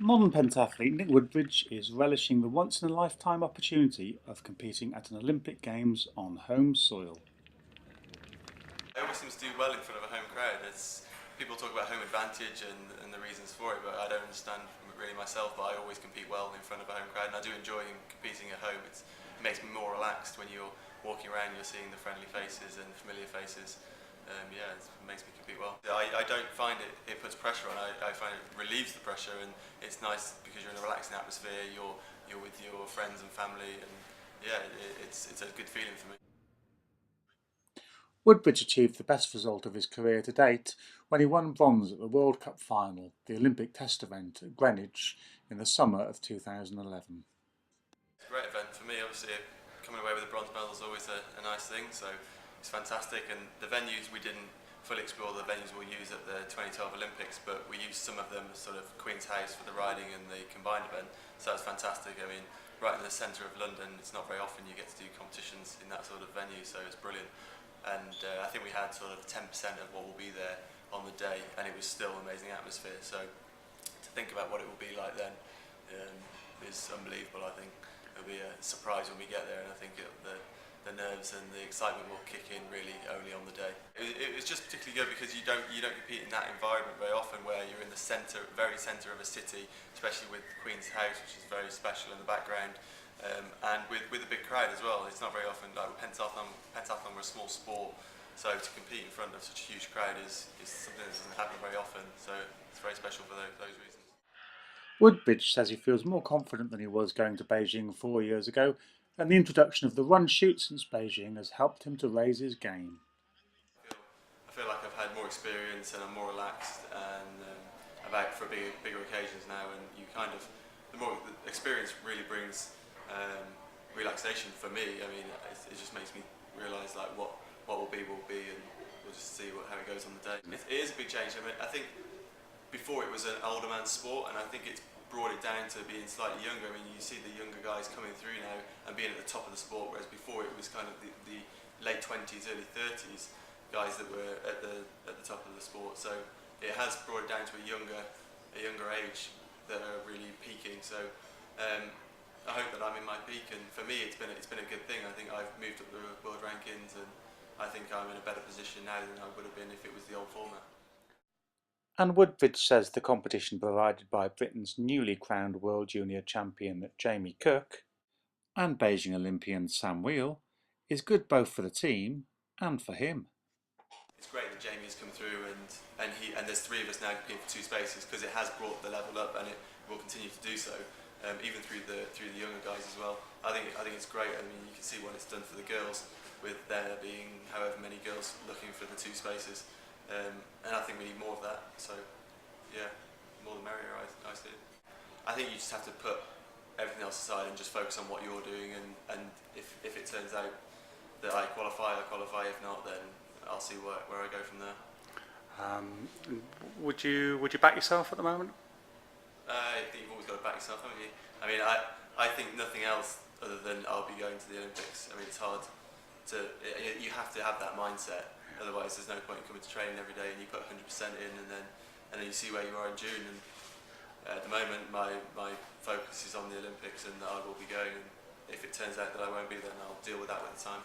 Modern pentathlete Nick Woodbridge is relishing the once-in-a-lifetime opportunity of competing at an Olympic Games on home soil. It always seems to do well in front of a home crowd. People talk about home advantage and the reasons for it, but I don't understand really myself. But I always compete well in front of a home crowd, and I do enjoy competing at home. It makes me more relaxed when you're walking around. You're seeing the friendly faces and familiar faces. Yeah, it makes me compete well. I don't find it puts pressure on. I find it relieves the pressure, and it's nice because you're in a relaxing atmosphere. You're with your friends and family, and yeah, it's a good feeling for me. Woodbridge achieved the best result of his career to date when he won bronze at the World Cup final, the Olympic test event at Greenwich in the summer of 2011. It's a great event for me. Obviously, coming away with a bronze medal is always a nice thing, so it's fantastic. And the venues, we didn't fully explore the venues we'll use at the 2012 Olympics, but we used some of them as sort of Queen's House for the riding and the combined event, so that's fantastic. I mean, right in the centre of London, it's not very often you get to do competitions in that sort of venue, so it's brilliant. And I think we had sort of 10% of what will be there on the day, and it was still an amazing atmosphere. So to think about what it will be like then is unbelievable. I think it'll be a surprise when we get there, and I think the nerves and the excitement will kick in really only on the day. It was just particularly good because you don't compete in that environment very often, where you're in the centre, very centre of a city, especially with Queen's House, which is very special in the background. And with a big crowd as well. It's not very often, like pentathlon we're a small sport, so to compete in front of such a huge crowd is something that doesn't happen very often, so it's very special for those reasons. Woodbridge says he feels more confident than he was going to Beijing 4 years ago, and the introduction of the run shoot since Beijing has helped him to raise his game. I feel like I've had more experience and I'm more relaxed, and I'm out for bigger occasions now, and the more the experience really brings relaxation for me. I mean, it just makes me realise like what will be, and we'll just see how it goes on the day. It is a big change. I mean, I think before it was an older man's sport, and I think it's brought it down to being slightly younger. I mean, you see the younger guys coming through now and being at the top of the sport, whereas before it was kind of the late 20s, early 30s guys that were at the top of the sport. So it has brought it down to a younger age that are really peaking. So I hope that I'm in my peak, and for me it's been a good thing. I think I've moved up the world rankings, and I think I'm in a better position now than I would have been if it was the old format. And Woodbridge says the competition provided by Britain's newly crowned World Junior Champion Jamie Cook and Beijing Olympian Sam Wheel is good both for the team and for him. It's great that Jamie's come through, and there's three of us now competing for two spaces, because it has brought the level up, and it will continue to do so. Even through the younger guys as well. I think it's great. I mean, you can see what it's done for the girls, with there being however many girls looking for the two spaces, and I think we need more of that. So yeah, more the merrier. I see it. I think you just have to put everything else aside and just focus on what you're doing, and if it turns out that I qualify, I qualify. If not, then I'll see where I go from there. Would you back yourself at the moment? I think you've always got to back yourself, haven't you? I mean, I think nothing else other than I'll be going to the Olympics. I mean, it's hard to, you have to have that mindset, otherwise there's no point in coming to training every day and you put 100% in, and then you see where you are in June. And at the moment my focus is on the Olympics, and that I will be going, and if it turns out that I won't be, then I'll deal with that at the time.